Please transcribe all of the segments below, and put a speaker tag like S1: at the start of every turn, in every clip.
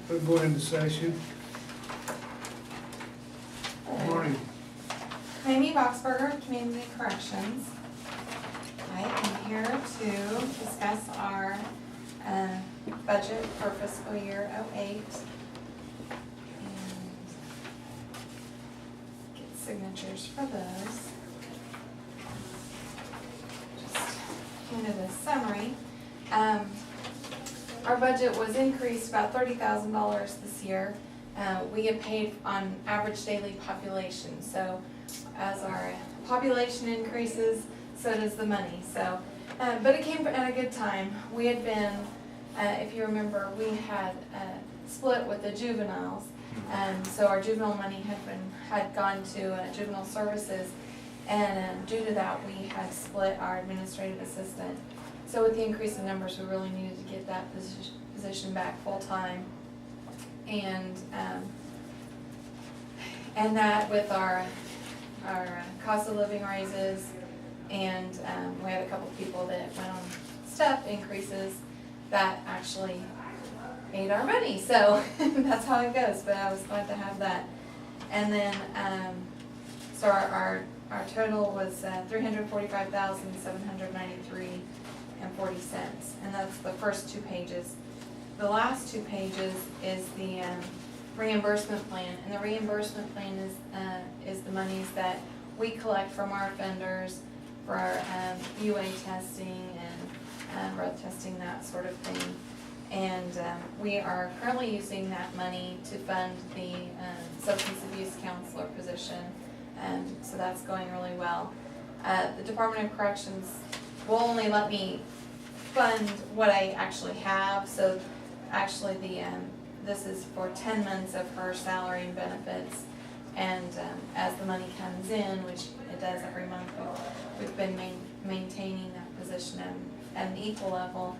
S1: We'll go into session. Morning.
S2: Amy Boxberger, Community Corrections. I am here to discuss our budget for fiscal year '08 and get signatures for those. Just kind of a summary. Our budget was increased about $30,000 this year. We get paid on average daily population, so as our population increases, so does the money. So, but it came at a good time. We had been, if you remember, we had split with the juveniles, so our juvenile money had gone to juvenile services, and due to that, we had split our administrative assistant. So with the increase in numbers, we really needed to get that position back full time, and that with our cost of living raises, and we had a couple people that went on step increases that actually ate our money. So that's how it goes. But I was glad to have that. And then so our total was $345,793.40, and that's the first two pages. The last two pages is the reimbursement plan, and the reimbursement plan is the monies that we collect from our offenders for our UA testing and road testing, that sort of thing. And we are currently using that money to fund the substance abuse counselor position, so that's going really well. The Department of Corrections will only let me fund what I actually have, so actually this is for 10 months of her salary and benefits, and as the money comes in, which it does every month, we've been maintaining that position at an equal level.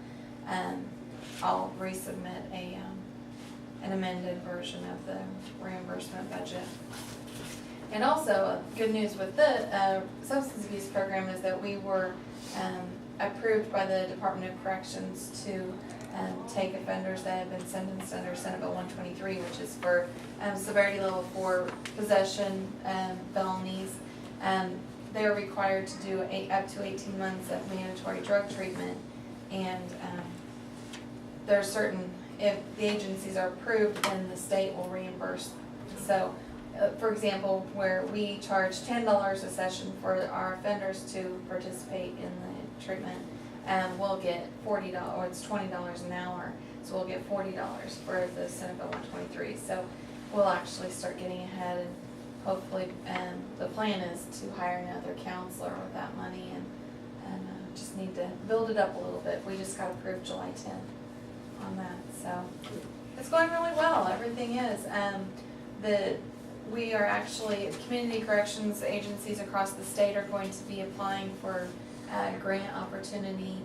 S2: I'll resubmit an amended version of the reimbursement budget. And also, good news with the substance abuse program is that we were approved by the Department of Corrections to take offenders that have been sentenced under Senate Bill 123, which is for severity level 4 possession felonies. They're required to do up to 18 months of mandatory drug treatment, and there are certain, if the agencies are approved, then the state will reimburse. So, for example, where we charge $10 a session for our offenders to participate in the treatment, we'll get $40, or it's $20 an hour, so we'll get $40 for the Senate Bill 123. So we'll actually start getting ahead, and hopefully, the plan is to hire another counselor with that money, and just need to build it up a little bit. We just got approved July 10th on that, so it's going really well. Everything is. We are actually, community corrections agencies across the state are going to be applying for grant opportunity,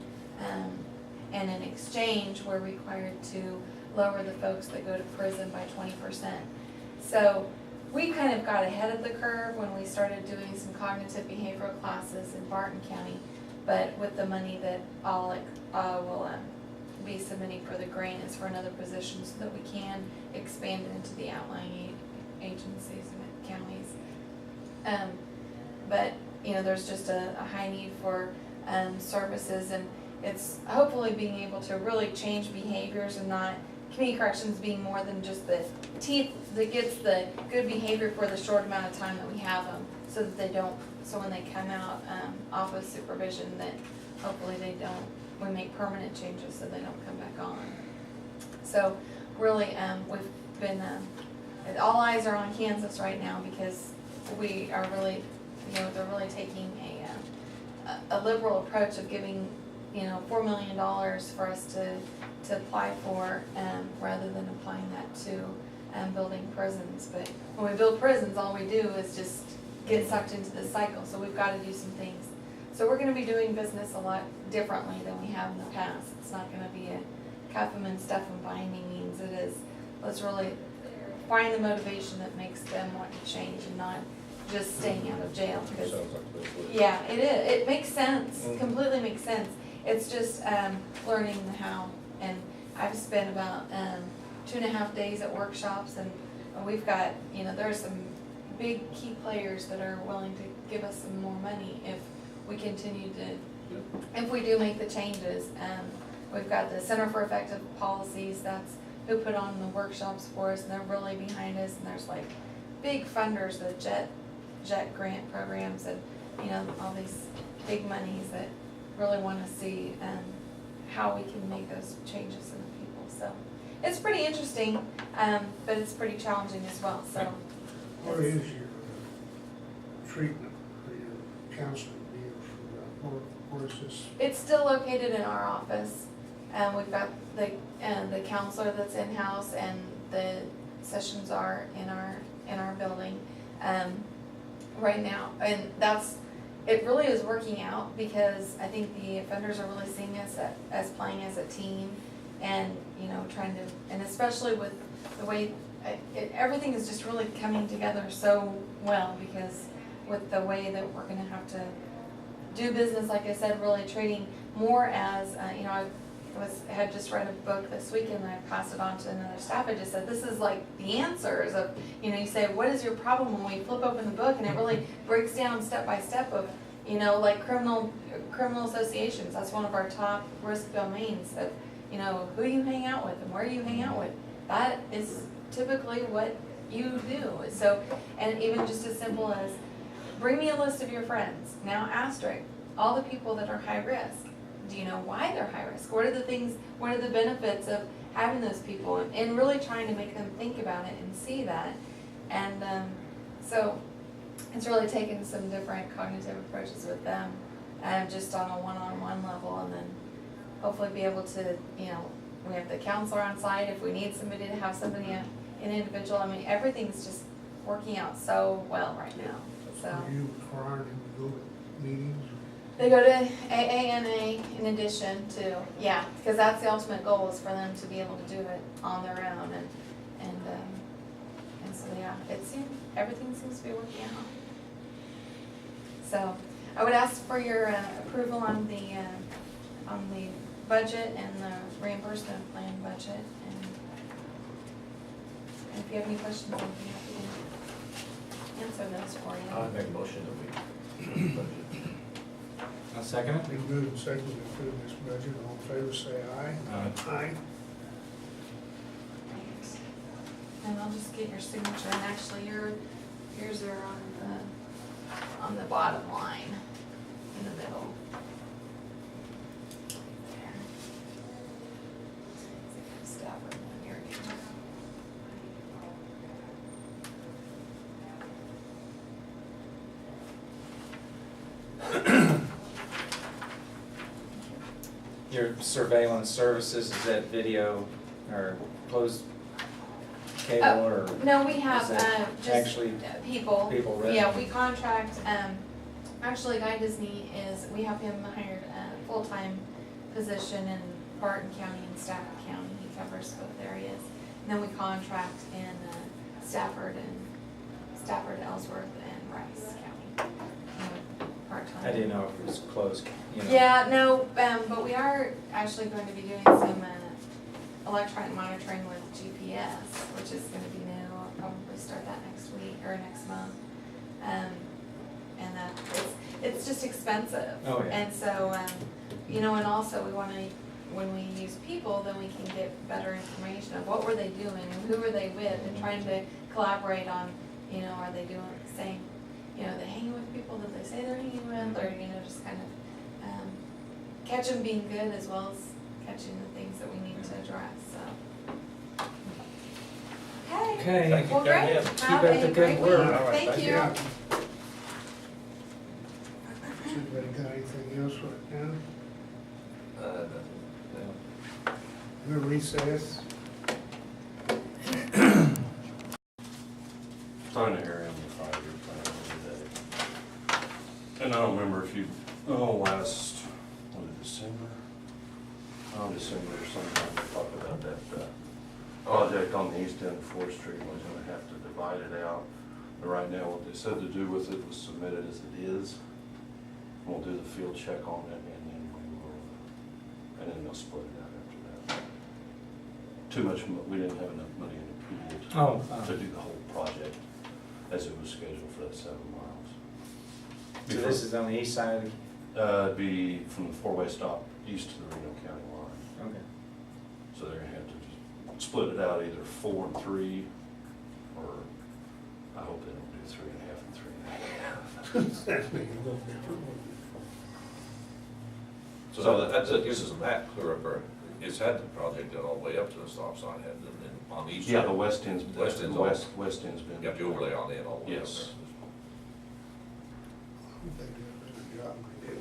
S2: and in exchange we're required to lower the folks that go to prison by 20%. So we kind of got ahead of the curve when we started doing some cognitive behavioral classes in Barton County, but with the money that will be submitting for the grant is for another position, so that we can expand it into the outlying agencies and counties. But you know, there's just a high need for services, and it's hopefully being able to really change behaviors, and not community corrections being more than just the teeth that gets the good behavior for the short amount of time that we have them, so that they don't, so when they come out off of supervision, that hopefully we make permanent changes so they don't come back on. So really, we've been, all eyes are on Kansas right now, because we are really, they're really taking a liberal approach of giving, $4 million for us to apply for, rather than applying that to building prisons. But when we build prisons, all we do is just get sucked into this cycle. So we've got to do some things. So we're going to be doing business a lot differently than we have in the past. It's not going to be a cuff them and stuff them by any means. It is, let's really find the motivation that makes them want to change, and not just staying out of jail. Because yeah, it is. It makes sense. Completely makes sense. It's just learning the how. And I've spent about 2.5 days at workshops, and we've got, you know, there's some big key players that are willing to give us some more money if we continue to, if we do make the changes. We've got the Center for Effective Policies, that's who put on the workshops for us, and they're really behind us, and there's like big funders, the JET grant programs, and, you know, all these big monies that really want to see how we can make those changes in the people. So it's pretty interesting, but it's pretty challenging as well. So
S1: What is your treatment for your counseling deals for, where is this?
S2: it's still located in our office. We've got the counselor that's in-house, and the sessions are in our building right now. And it really is working out, because I think the offenders are really seeing us as playing as a team, and, you know, trying to, and especially with the way everything is just really coming together so well, because with the way that we're gonna have to do business, like I said, really treating more as, you know, I had just read a book this weekend, and I passed it on to another staff. I just said, this is like the answers of, you know, you say, what is your problem, when we flip open the book, and it really breaks down step by step of, you know, like criminal associations. That's one of our top risk domains, of, you know, who you hang out with and where you hang out with. That is typically what you do. So, and even just as simple as, bring me a list of your friends. Now, asterisk, all the people that are high risk. Do you know why they're high risk? What are the things, what are the benefits of having those people? And really trying to make them think about it and see that. And so it's really taken some different cognitive approaches with them, just on a one-on-one level, and then hopefully be able to, you know, we have the counselor on site if we need somebody to have somebody, an individual. I mean, everything's just working out so well right now. So
S1: Are you requiring them to go to meetings?
S2: they go to AANA in addition to, yeah, because that's the ultimate goal, is for them to be able to do it on their own, and so yeah, everything seems to be working out. So I would ask for your approval on the budget and the reimbursement plan budget, and if you have any questions, I'll be happy to answer those for you.
S3: I'll make a motion that we budget.
S4: I'll second it.
S1: Been moved and seconded to approve this budget. All in favor, say aye. Aye.
S2: And I'll just get your signature, and actually yours are on the bottom line, in the middle. There. Stafford, here we go.
S4: Your surveillance services, is that video or closed cable or?
S2: No, we have
S4: is that
S2: just
S4: actually
S2: people.
S4: ready?
S2: Yeah, we contract, actually Guy Disney we have him hired a full-time position in Barton County and Stafford County. He covers both areas. And then we contract in Stafford, Ellsworth, and Rice County. Part-time.
S4: I didn't know if it was closed, you know.
S2: Yeah, no, but we are actually going to be doing some electronic monitoring with GPS, which is going to be new. I'll probably start that next week or next month. And that it's just expensive.
S4: Oh, yeah.
S2: And so, you know, and also we want to, when we use people, then we can get better information of what were they doing and who were they with, and trying to collaborate on, you know, are they doing the same, you know, they hanging with people that they say they're hanging with, or, you know, just kind of catch them being good as well as catching the things that we need to address, so.
S4: Okay.
S3: Thank you.
S2: Well, great.
S3: Yeah.
S4: Keep
S2: Have
S4: up
S2: a
S4: the
S2: great
S4: good work.
S2: week.
S3: All right,
S2: Thank
S3: thank
S2: you.
S3: you.
S1: Has anybody got anything else right now?
S3: No.
S1: We're recess.
S5: Trying to hear him the 5-year plan today. And I don't remember if you, last, was it December? December or sometime, we talked about that project on the east end of 4th Street, was gonna have to divide it out. But right now, what they said to do with it was submit it as it is. We'll do the field check on it, and then we will, and then they'll split it out after that. too much, we didn't have enough money in the pool to do the whole project as it was scheduled for that 7 miles.
S4: So this is on the east side of
S5: It'd be from the four-way stop east to the Reno County line.
S4: the, okay.
S5: So they're gonna have to just split it out either 4 and 3, or I hope they don't do 3.5 and 3.5.
S1: That's making a little different.
S6: So that gives us a map clear up there. It's had the project done all the way up to the stop sign, had it, and on the east side.
S5: Yeah, the west end's,
S6: West end's all-
S5: west end's been.
S6: Got the overlay on the end all the way up
S5: Yes.
S1: They do a better job than they do.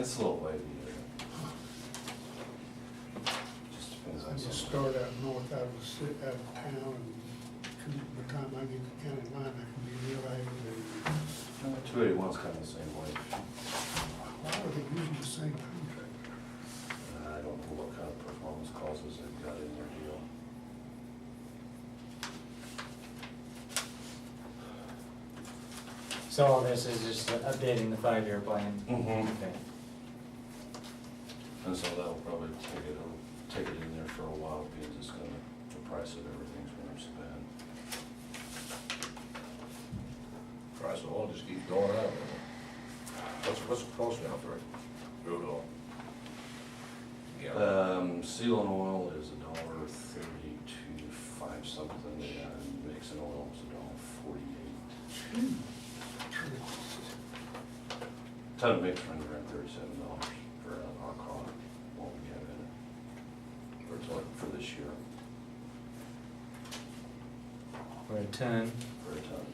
S5: It's a little wavy. Just depends
S1: I
S5: on
S1: just
S5: something.
S1: start out north, out of town, and by the time I get to the county line, I can be real aggravated.
S5: 281's kind of the same way.
S1: Why are they using the same contractor?
S5: I don't know what kind of performance clauses they've got in their deal.
S4: So all this is just updating the 5-year plan?
S5: Mhm.
S4: Okay.
S5: And so that'll probably take it in there for a while, because it's gonna, the price of everything's gonna expand.
S6: Price of oil just keeps going up. What's the cost now for crude oil? Yeah,
S5: Sealing oil is $1.32.5 something, and mixing oil is $1.48. Ton of mix runs around $37 for our car, what we have in it, for this year,
S4: For a ton,
S5: for a ton.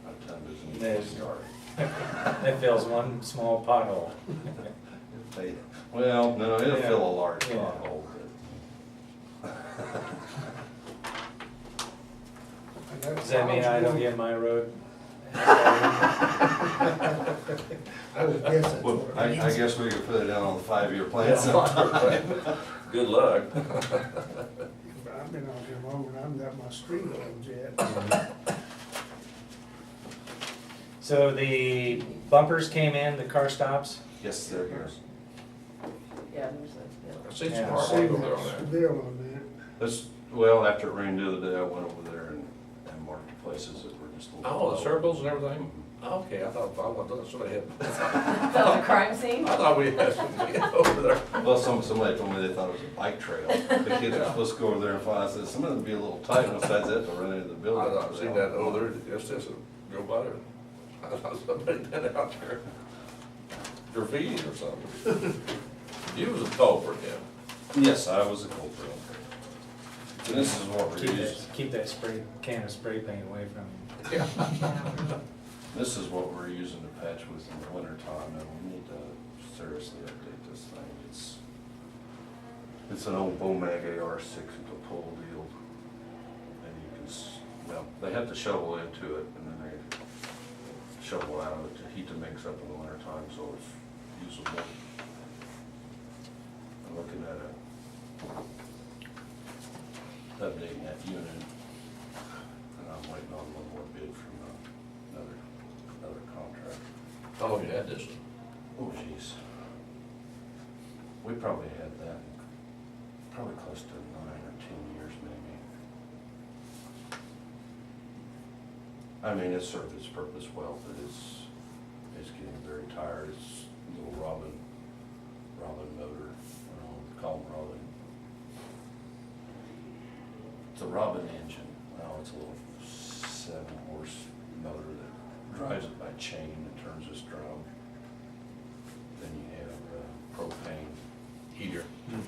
S5: A ton doesn't
S4: There's-
S5: even start.
S4: that fills one small pothole.
S5: Well, no, it'll
S4: Yeah.
S5: fill a large
S4: Yeah.
S5: pothole,
S4: Does that mean I don't get my road?
S1: I would guess that's
S5: Well,
S1: what
S5: I
S1: it means.
S5: guess we could put it down on the 5-year plan
S6: Yeah.
S5: sometime.
S6: good luck.
S1: But I've been on him over, and I haven't got my street oiled yet.
S4: So the bumpers came in, the car stops?
S5: Yes, they're here.
S7: Yeah, there's a
S6: I
S7: bill.
S6: see some
S4: Yeah.
S6: hard
S1: See,
S6: work over there on
S1: that's the
S6: that.
S1: deal on that.
S5: Well, after it rained the other day, I went over there and marked the places that were just a little.
S6: Oh, the
S5: low.
S6: circles and everything? Okay, I thought somebody had,
S7: Felt the crime scene?
S6: I thought we had somebody over there.
S5: Well, somebody told me they thought it was a bike trail. The kids were supposed to go over there and fly. I said, some of them be a little tight, and besides that, they'll run into the
S6: I
S5: building.
S6: thought, seen that over there, just this, go by there. I thought somebody been out there graffiti or something. You was a culprit, yeah.
S5: Yes, I was a culprit. And this is what we're using.
S4: Keep that can of spray paint away from you.
S6: Yeah.
S5: This is what we're using to patch with in the winter time, and we need to seriously update this thing. It's an old Bomag AR6, it's a pull deal. And you can, well, they have to shovel into it, and then they shovel out of it to heat the mix up in the winter time, so it's usable. I'm looking at updating that unit, and I'm waiting on one more bid from another contract.
S6: How long you had this?
S5: Oh, jeez. We probably had that probably close to 9 or 10 years maybe. I mean, it served its purpose well, but it's getting very tired. It's a little Robin motor, call them Robin. It's a Robin engine. Well, it's a little 7-horse motor that drives it by chain and turns this drum. Then you have propane heater, and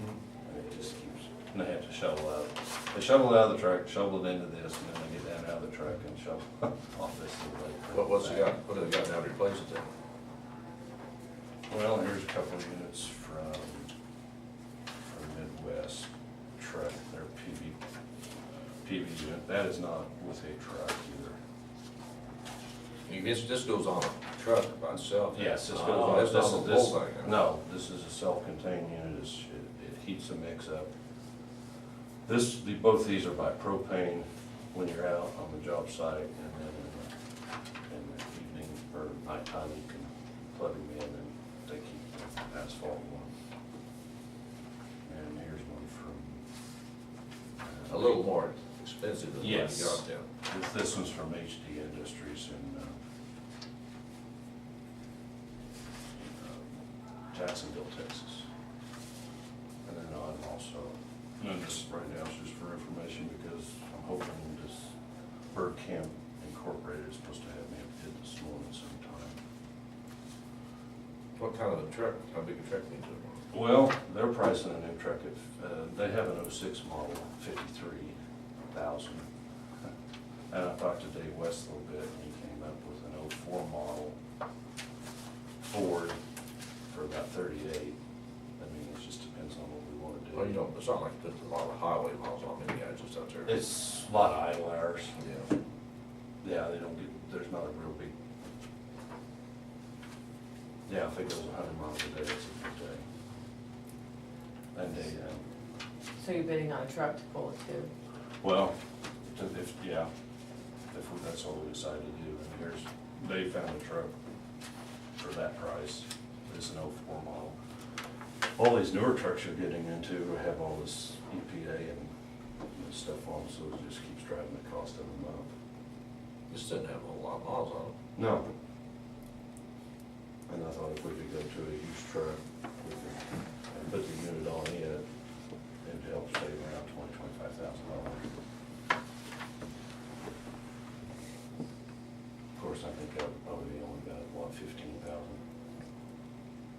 S5: it just keeps, and they have to shovel out. They shovel it out of the truck, shovel it into this, and then they get down out of the truck and shovel off this.
S6: What's it got, what do they got now to replace it then?
S5: Well, here's a couple of units from Midwest truck, their PV unit. That is not with a truck either.
S6: This goes on a truck by itself?
S5: Yes, this goes
S6: Oh,
S5: on.
S6: that's not the
S5: this-
S6: whole thing? huh?
S5: No, this is a self-contained unit. It heats the mix up. Both these are by propane when you're out on the job site, and then in the evening or nighttime, you can plug them in and they keep the asphalt warm.
S6: A little more expensive than what you
S5: Yes.
S6: got there.
S5: This one's from HD Industries in Jacksonville, Texas. And then I'm also, and this right now is just for information because I'm hoping this Bird Camp Incorporated is supposed to have me up here this morning sometime.
S6: What kind of a truck, how big a truck needs it?
S5: Well, they're pricing a new truck at, they have an '06 model, 53,000. And I talked to Dave West a little bit, and he came up with an '04 model Ford for about 38. I mean, it just depends on what we want to do.
S6: Well, you don't, it's not like there's a lot of highway miles on them, yeah, just out there.
S5: It's a lot of idle hours.
S6: Yeah.
S5: Yeah, they don't get, there's not a real big, yeah, if it goes 100 miles a day, it's a good day. And they,
S7: So you're bidding on a truck to pull it too?
S5: well, if, yeah, that's all we decide to do, and here's, they found a truck for that price, it's an '04 model. All these newer trucks you're getting into have all this EPA and stuff on, so it just keeps driving the cost of them up.
S6: Just doesn't have a whole lot of miles on it.
S5: No. And I thought if we could go to a used truck, we could put the unit on it, and help save around $25,000. Of course, I think that would probably only got, what, 15,000?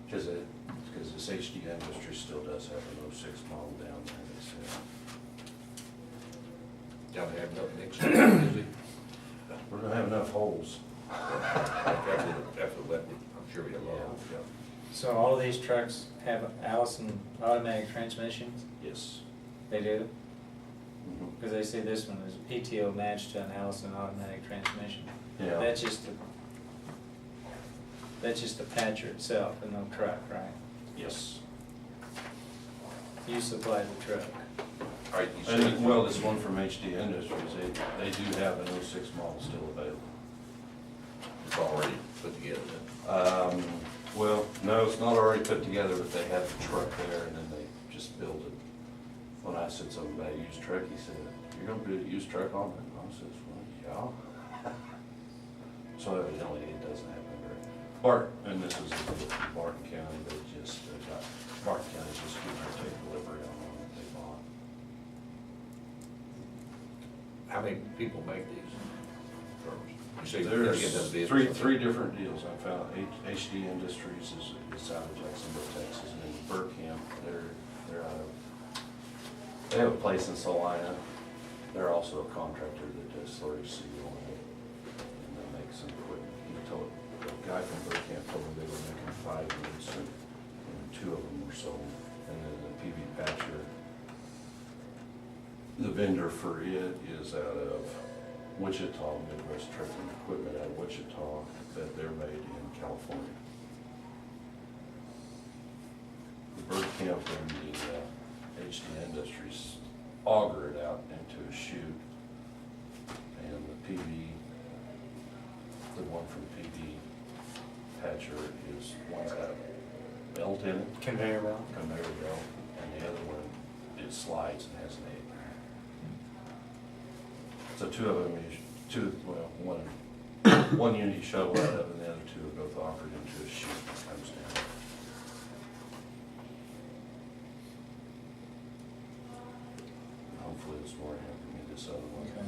S5: Because this HD Industry still does have an '06 model down there, they said.
S6: Gotta have nothing extra, does it?
S5: We're gonna have enough holes.
S6: After wet, I'm sure we have a lot of, yeah.
S4: So all of these trucks have Allison automatic transmissions?
S5: Yes.
S4: They do?
S5: Mhm.
S4: Because they say this one is PTO matched to an Allison automatic transmission.
S5: Yeah.
S4: That's just the patcher itself and no truck, right?
S5: Yes.
S4: You supply the truck.
S6: All right, you
S5: And,
S6: said,
S5: well, this one from HD Industries, they do have an '06 model still available.
S6: it's already put together then.
S5: Well, no, it's not already put together, but they have the truck there and then they just build it. When I said something about a used truck, he said, "You're gonna build a used truck on it?" And I says, "Well, yeah." So evidently it doesn't happen very. And this is Barton County, they just got, Barton County just getting to take delivery on one that they bought.
S6: How many people make these firms? You say you're gonna get them
S5: There's
S6: bids?
S5: three different deals I found. HD Industries is out of Jacksonville, Texas, and then Bird Camp, they're out of, they have a place in Salina. They're also a contractor that does slurry seal and they make some equipment. The guy from Bird Camp told me they were making 5 units and 2 of them were sold. And then the PV Patcher, the vendor for it is out of Wichita, Midwest Trucking Equipment out of Wichita, that they're made in California. The Bird Camp and the HD Industries auger it out into a chute, and the PV, the one from PV Patcher is, one's got a belt in it,
S4: Conveyor belt?
S5: conveyor belt, and the other one, it slides and has an egg. So 2 of them, one unit you shuttle out of, and the other 2 are both offered into a chute that comes down. Hopefully this morning I can get this other one.
S4: Okay.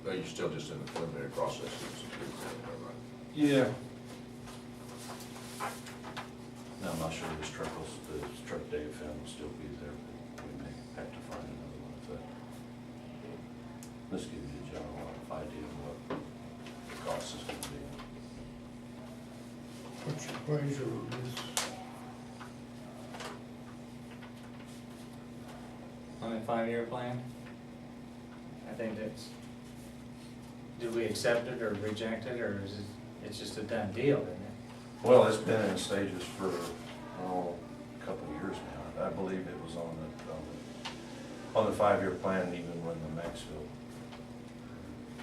S6: No, you're still just in the preliminary process. Right?
S5: Yeah. Now, I'm not sure this truck Dave found will still be there, but we may have to find another one if that. This gives you a general idea of what the cost is gonna be.
S1: What's your pleasure on this?
S4: On a 5-year plan? I think that's, do we accept it or reject it, or is it, it's just a done deal, isn't it?
S5: Well, it's been in stages for, a couple of years now. I believe it was on the 5-year plan even when the Maxville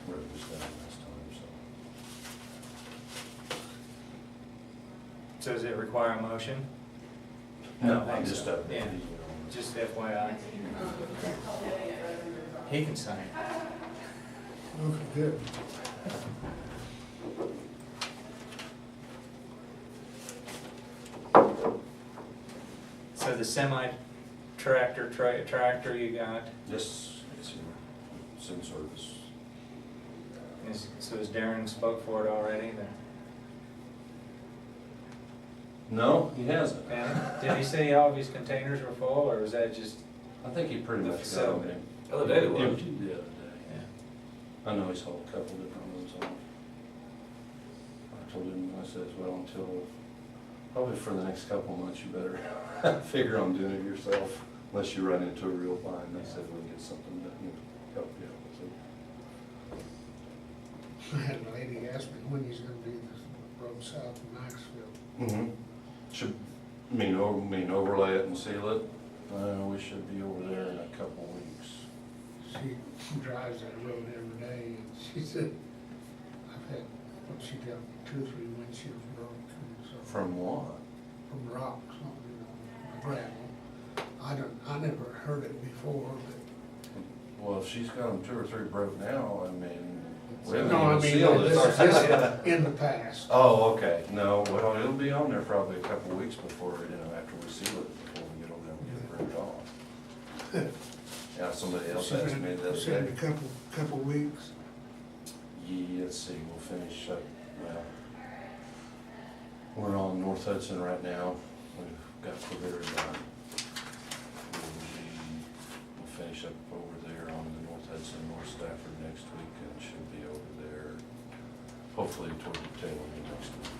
S5: road was done this time, so.
S4: So does it require a motion?
S5: No,
S4: I
S5: I'm
S4: think
S5: just
S4: so.
S5: updating
S4: Yeah.
S5: you on
S4: just FYI. He can sign.
S1: Looks good.
S4: So the tractor you got,
S5: Yes, it's in service.
S4: so is Darren spoke for it already then?
S5: No, he hasn't.
S4: And did he say all of his containers were full, or was that just,
S5: I think he pretty
S4: The
S5: much got
S4: facility.
S5: them.
S6: The other day it was.
S5: Emptied the other day.
S4: yeah,
S5: I know he's hauled a couple different ones off. I told him, I said, well, until, probably for the next couple of months, you better figure on doing it yourself, unless you run into a real bind. I said, we'll get something that, help you out. So,
S1: I had a lady ask me when he's gonna do this road south of Maxville.
S5: should, mean overlay it and seal it? We should be over there in a couple of weeks.
S1: She drives that road every day, and she said, I've had, she got 2 or 3 windshields broken, so.
S5: From what?
S1: From rocks, gravel. I never heard it before, but.
S5: Well, if she's got them 2 or 3 broke now, I mean, we
S1: No,
S5: haven't
S1: I
S5: even
S1: mean,
S5: sealed it.
S1: this is in the past.
S5: Oh, okay, no, well, it'll be on there probably a couple of weeks before, after we seal it, before we get over there and get it ripped off. Yeah, somebody else asked me the other
S1: Said
S5: day.
S1: in a couple weeks.
S5: Yeah, let's see, we'll finish up, well, we're on North Hudson right now, we've got Quivira done. We'll finish up over there on the North Hudson, North Stafford next week, and should be over there, hopefully toward the tail end of next week.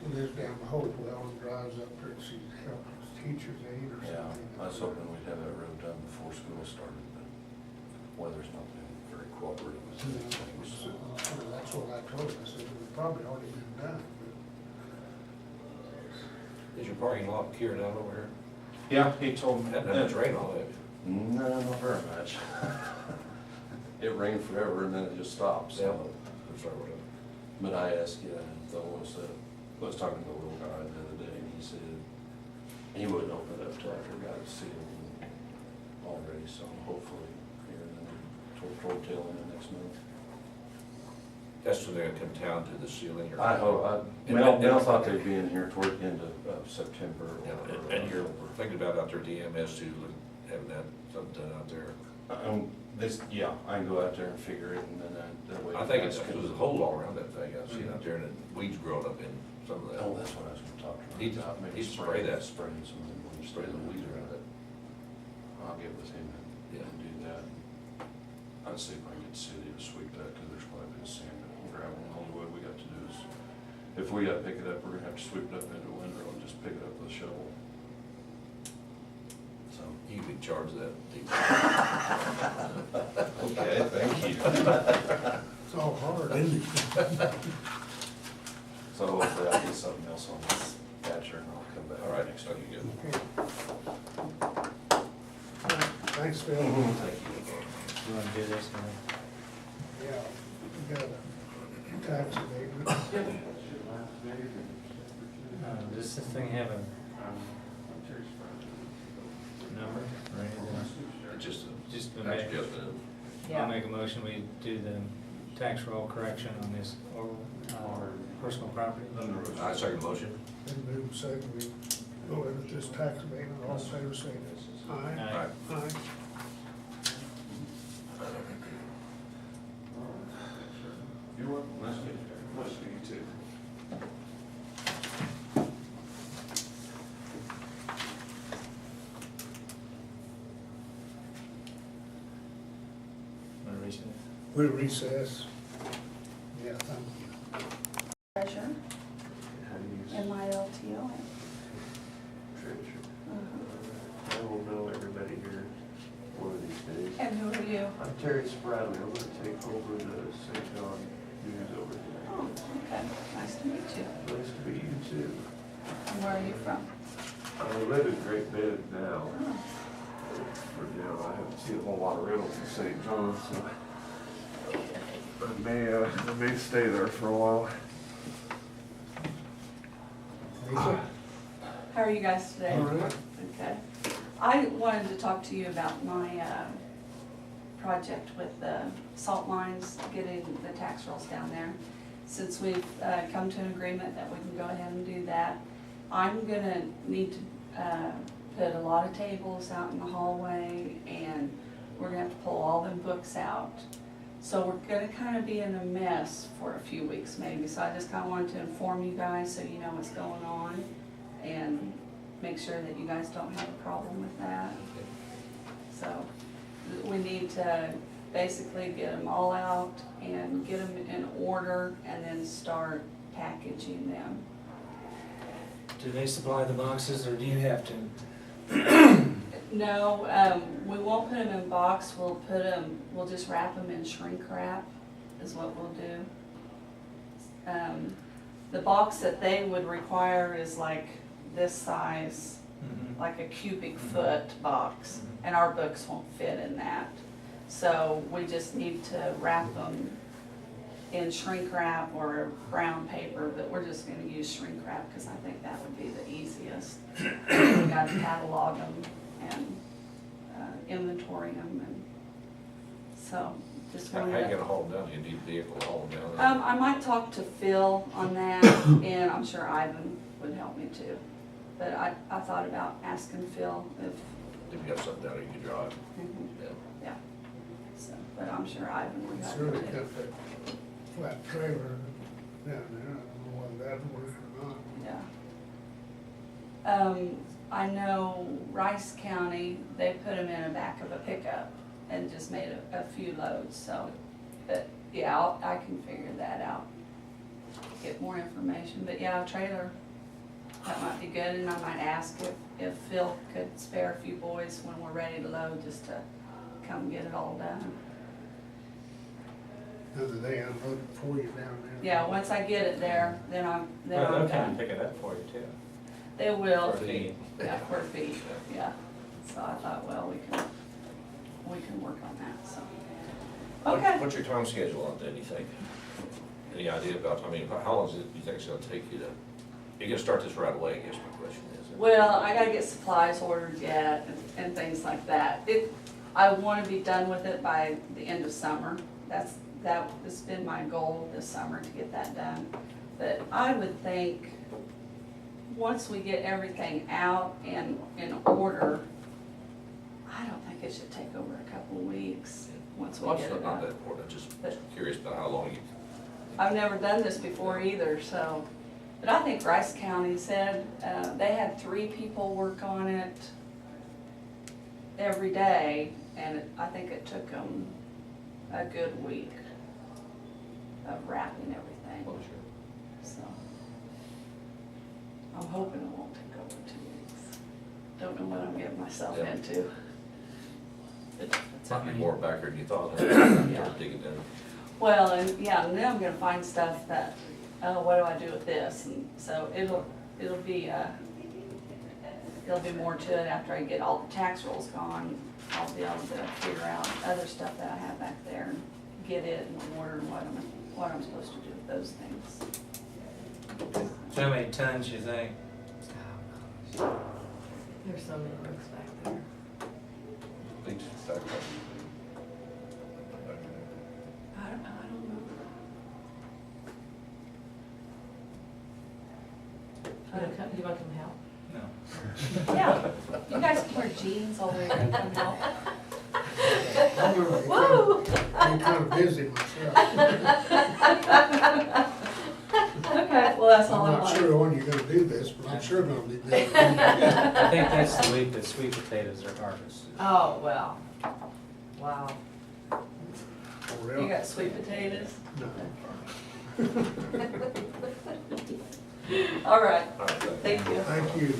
S1: She lives down the Hopewell and drives up there, and she's helping teachers aid or
S5: Yeah,
S1: something.
S5: I was hoping we'd have that road done before school started, but weather's not been very cooperative with
S1: Yeah,
S5: things.
S1: so that's what I told her, I said, it's probably already been done, but.
S6: Is your parking lot cured out over here?
S5: Yeah, he told me.
S6: Hadn't had much rain all day.
S5: No, not very much. It rained forever and then it just stopped,
S6: Yeah.
S5: so.
S6: I'm sorry, whatever.
S5: But I asked, I was talking to the little guy the other day, and he said he wouldn't open it up till after it got sealed already, so hopefully here in the toward tail end of next month.
S6: That's when they're gonna come down to the ceiling or?
S5: I hope, Mel thought they'd be in here toward the end of September.
S6: Yeah,
S5: or
S6: and you're
S5: October.
S6: thinking about out there DMS too, having that, something done out there.
S5: Yeah, I can go out there and figure it, and then that way.
S6: I think
S5: you guys
S6: it's,
S5: can-
S6: there's a hole all around that thing, I've seen out there, and weeds growing up in some of that.
S5: Oh, that's what I was gonna talk to
S6: He'd-
S5: him about, maybe
S6: he'd spray that.
S5: spraying some, when you spray the weeds around it. I'll get with him
S6: Yeah.
S5: and do that. I'd see if I can get the city to sweep that, cause there's quite a bit of sand and gravel, and the only way we got to do is, if we gotta pick it up, we're gonna have to sweep it up into a windrow and just pick it up with a shovel. So.
S6: You could charge that.
S5: Okay, thank you.
S1: It's all hard, isn't it?
S5: So hopefully I'll get something else on this Thatcher and I'll come back.
S6: All right,
S5: next
S6: so
S5: week.
S6: you good.
S1: Okay. All right, thanks, Phil.
S5: Thank you.
S4: you wanna do this now?
S1: Yeah, we got a tax abatement.
S4: Does this thing have a number or anything?
S6: It's just
S4: Just
S6: a
S4: a
S6: tax
S4: minute.
S6: adjustment.
S4: I'll make a motion, we do the tax roll correction on this, or, personal property.
S6: I second the motion.
S1: Then move second, we go ahead with this tax abatement, all in favor, say aye.
S4: Aye.
S1: Aye.
S5: You're welcome. Nice to meet you. Nice to meet you too.
S4: Wanna recess?
S1: We recess. Yeah, thank you.
S8: Treasure, MILTO.
S3: I will know everybody here one of these days.
S8: And who are you?
S3: I'm Terry Spradley, I'm gonna take over the St. John News over here.
S8: Oh, okay, nice to meet you.
S3: Nice to meet you too.
S8: And where are you from?
S3: I live in Great Bend now.
S8: Oh,
S3: For now, I haven't seen a whole lot of rentals in St. John, so I may stay there for a while.
S1: Lisa?
S8: How are you guys today?
S1: All right.
S8: Okay. I wanted to talk to you about my project with the salt mines, getting the tax rolls down there. Since we've come to an agreement that we can go ahead and do that, I'm gonna need to put a lot of tables out in the hallway, and we're gonna have to pull all them books out. So we're gonna kind of be in a mess for a few weeks maybe, so I just kind of wanted to inform you guys so you know what's going on and make sure that you guys don't have a problem with that. So we need to basically get them all out and get them in order and then start packaging them.
S4: Do they supply the boxes or do you have to?
S8: No, we won't put them in box, we'll just wrap them in shrink wrap is what we'll do. The box that they would require is like this size, like a cubic foot box, and our books won't fit in that. So we just need to wrap them in shrink wrap or brown paper, but we're just gonna use shrink wrap because I think that would be the easiest. We gotta catalog them and inventory them, and so just
S6: How
S8: wanted
S6: you
S8: to.
S6: gonna haul them down? You need a vehicle to haul them down?
S8: I might talk to Phil on that, and I'm sure Ivan would help me too. But I thought about asking Phil if,
S6: If you got something down there you can drive.
S8: yeah, so, but I'm sure Ivan would help
S1: Sure,
S8: me
S1: they
S8: too.
S1: got that flat trailer down there, I don't know whether that'd work or not.
S8: Yeah. I know Rice County, they put them in the back of a pickup and just made a few loads, so, but, yeah, I can figure that out. Get more information, but yeah, a trailer, that might be good, and I might ask if Phil could spare a few boys when we're ready to load, just to come get it all done.
S1: Do they unload it for you down there?
S8: Yeah, once I get it there, then I'm
S4: Well, they'll come
S8: done.
S4: and pick it up for you too.
S8: They will.
S4: For a fee.
S8: Yeah, for a fee, yeah. So I thought, well, we can work on that, so. Okay.
S6: What's your time schedule on that, do you think? Any idea about, I mean, how long is it, you think it's gonna take you to, you're gonna start this right away, I guess my question is.
S8: Well, I gotta get supplies ordered yet and things like that. I wanna be done with it by the end of summer. That's been my goal this summer, to get that done. But I would think, once we get everything out and in order, I don't think it should take over a couple of weeks, once we
S6: Well,
S8: get
S6: it's
S8: it
S6: not that
S8: out.
S6: important, I'm just
S8: But-
S6: curious about how long you,
S8: I've never done this before either, so, but I think Rice County said, they had 3 people work on it every day, and I think it took them a good week of wrapping everything,
S6: well, sure.
S8: so. I'm hoping it won't take over 2 weeks. Don't know what I'm getting myself
S6: Yeah.
S8: into.
S6: It might be more backward than you thought,
S8: Yeah.
S6: start digging down.
S8: Well, and yeah, and then I'm gonna find stuff that, what do I do with this? And so it'll be more to it after I get all the tax rolls gone. I'll be able to figure out other stuff that I have back there and get it in order and what I'm supposed to do with those things.
S4: So how many tons you think?
S7: There's so many books back there.
S6: Please, back up.
S8: I don't know.
S7: You wanna come help?
S4: No.
S8: Yeah, you guys can wear jeans all the way around and help.
S1: Whoa! I'm kind of busy myself.
S8: Okay, well, that's all I
S1: I'm not
S8: wanted.
S1: sure when you're gonna do this, but I'm sure gonna be busy.
S4: I think that's the week that sweet potatoes are harvested.
S7: Oh, well, wow.
S1: Or
S8: You
S1: else.
S8: got sweet potatoes?
S1: No.
S8: All right,
S6: All right,
S8: thank you.
S1: Thank you.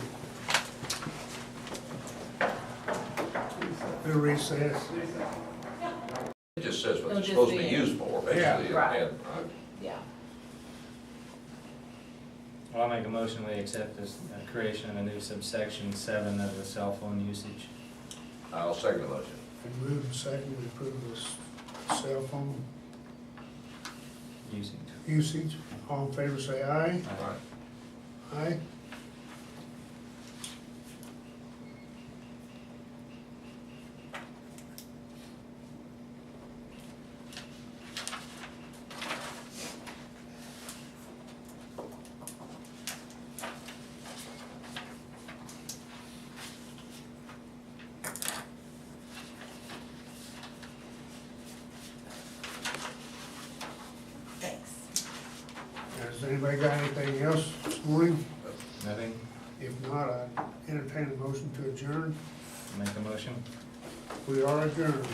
S1: We'll recess.
S6: It just says what
S7: It'll
S6: it's
S7: just
S6: supposed to be
S7: be-
S6: used for,
S1: Yeah,
S6: basically,
S7: right.
S6: and
S7: Yeah.
S4: Well, I'll make a motion, we accept this creation of a new subsection 7 of the cell phone usage.
S6: I'll second the motion.
S1: And move and second, we approve this cell phone
S4: Usage.
S1: usage. All in favor, say aye.
S6: All right.
S1: Aye.
S2: Thanks.
S1: Has anybody got anything else this morning?
S4: Nothing?
S1: If not, I entertain a motion to adjourn.
S4: Make a motion?
S1: We are adjourned.